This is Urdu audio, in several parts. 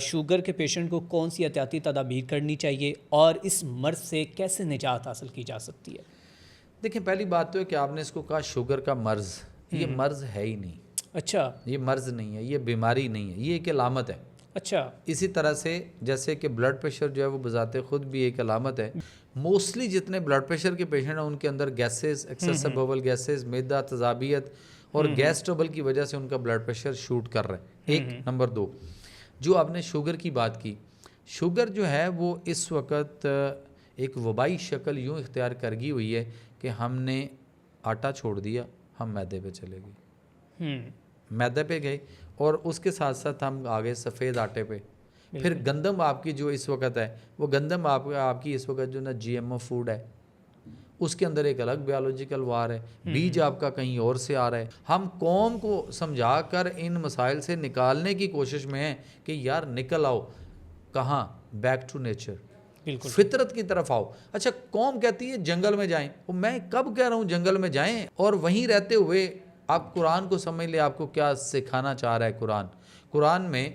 شوگر کے پیشنٹ کو کون سی احتیاطی تدابیر کرنی چاہیے اور اس مرض سے کیسے نجات حاصل کی جا سکتی ہے؟ دیکھیں پہلی بات تو ہے کہ آپ نے اس کو کہا شوگر کا مرض، یہ مرض ہے ہی نہیں. اچھا، یہ مرض نہیں ہے، یہ بیماری نہیں ہے، یہ ایک علامت ہے. اچھا. اسی طرح سے جیسے کہ بلڈ پریشر جو ہے وہ بذات خود بھی ایک علامت ہے. موسٹلی جتنے بلڈ پریشر کے پیشنٹ ہیں ان کے اندر گیسز، ایکسیسو باول گیسز، معدہ تذابیت اور گیس ٹربل کی وجہ سے ان کا بلڈ پریشر شوٹ کر رہا ہے. ایک نمبر 2 جو آپ نے شوگر کی بات کی، شوگر جو ہے وہ اس وقت ایک وبائی شکل یوں اختیار کر گئی ہوئی ہے کہ ہم نے آٹا چھوڑ دیا، ہم میدے پہ چلے گئے، میدے پہ گئے اور اس کے ساتھ ساتھ ہم آگے سفید آٹے پہ. پھر گندم آپ کی جو اس وقت ہے وہ گندم آپ کی اس وقت جو نا جی ایم او فوڈ ہے، اس کے اندر ایک الگ بیولوجیکل وار ہے، بیج آپ کا کہیں اور سے آ رہا ہے. ہم قوم کو سمجھا کر ان مسائل سے نکالنے کی کوشش میں ہیں کہ یار نکل آؤ، کہاں؟ بیک ٹو نیچر، فطرت کی طرف آؤ. اچھا قوم کہتی ہے جنگل میں جائیں، میں کب کہہ رہا ہوں جنگل میں جائیں؟ اور وہیں رہتے ہوئے آپ قرآن کو سمجھ لیں آپ کو کیا سکھانا چاہ رہا ہے. قرآن میں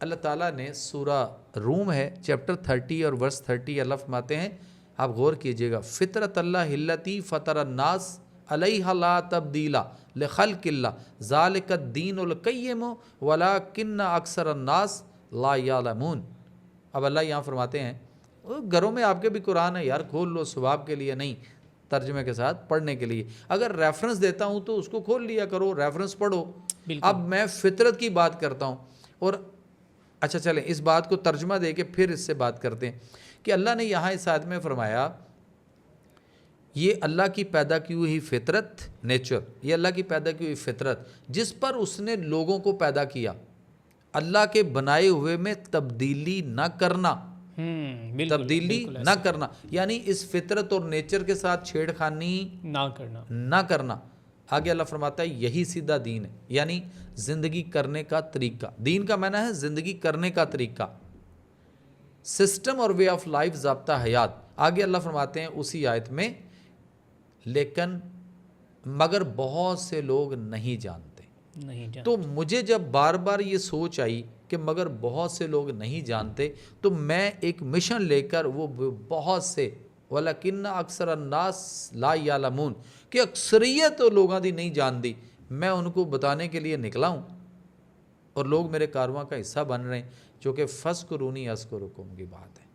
اللہ تعالیٰ نے سورہ روم ہے چیپٹر 30 اور ورس 30 اللہ فرماتے ہیں، آپ غور کیجئے گا، فطرت اللہ التی فطر الناس علیہ لا تبدیل لخلق اللہ ذالک الدین القیم ولکن اکثر الناس لا یعلمون. اب اللہ یہاں فرماتے ہیں گھروں میں آپ کے بھی قرآن ہے یار، کھول لو، ثواب کے لیے نہیں، ترجمے کے ساتھ پڑھنے کے لیے. اگر ریفرنس دیتا ہوں تو اس کو کھول لیا کرو، ریفرنس پڑھو. اب میں فطرت کی بات کرتا ہوں. اور اچھا چلیں اس بات کو ترجمہ دے کے پھر اس سے بات کرتے ہیں کہ اللہ نے یہاں اس آیت میں فرمایا یہ اللہ کی پیدا کی ہوئی فطرت، نیچر، یہ اللہ کی پیدا کی ہوئی فطرت جس پر اس نے لوگوں کو پیدا کیا، اللہ کے بنائے ہوئے میں تبدیلی نہ کرنا، تبدیلی نہ کرنا، یعنی اس فطرت اور نیچر کے ساتھ چھیڑ خانی نہ کرنا. آگے اللہ فرماتا ہے یہی سیدھا دین ہے، یعنی زندگی کرنے کا طریقہ. دین کا معنی ہے زندگی کرنے کا طریقہ، سسٹم اور وے آف لائف، ضابطہ حیات. آگے اللہ فرماتے ہیں اسی آیت میں لیکن مگر بہت سے لوگ نہیں جانتے. تو مجھے جب بار بار یہ سوچ آئی کہ مگر بہت سے لوگ نہیں جانتے تو میں ایک مشن لے کر وہ بہت سے وَلَكِنَّ أَكْثَرَ النَّاسِ لَا يَعْلَمُونَ کہ اکثریت لوگوں دی نہیں جان دی، میں ان کو بتانے کے لیے نکلا ہوں اور لوگ میرے کارواں کا حصہ بن رہے ہیں. چونکہ فَاسْكُرُونِي أَذْكُرُكُمْ کی بات ہے،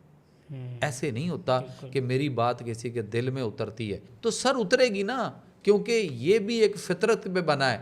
ایسے نہیں ہوتا کہ میری بات کسی کے دل میں اترتی ہے تو سر اترے گی نا، کیونکہ یہ بھی ایک فطرت پہ بنا ہے.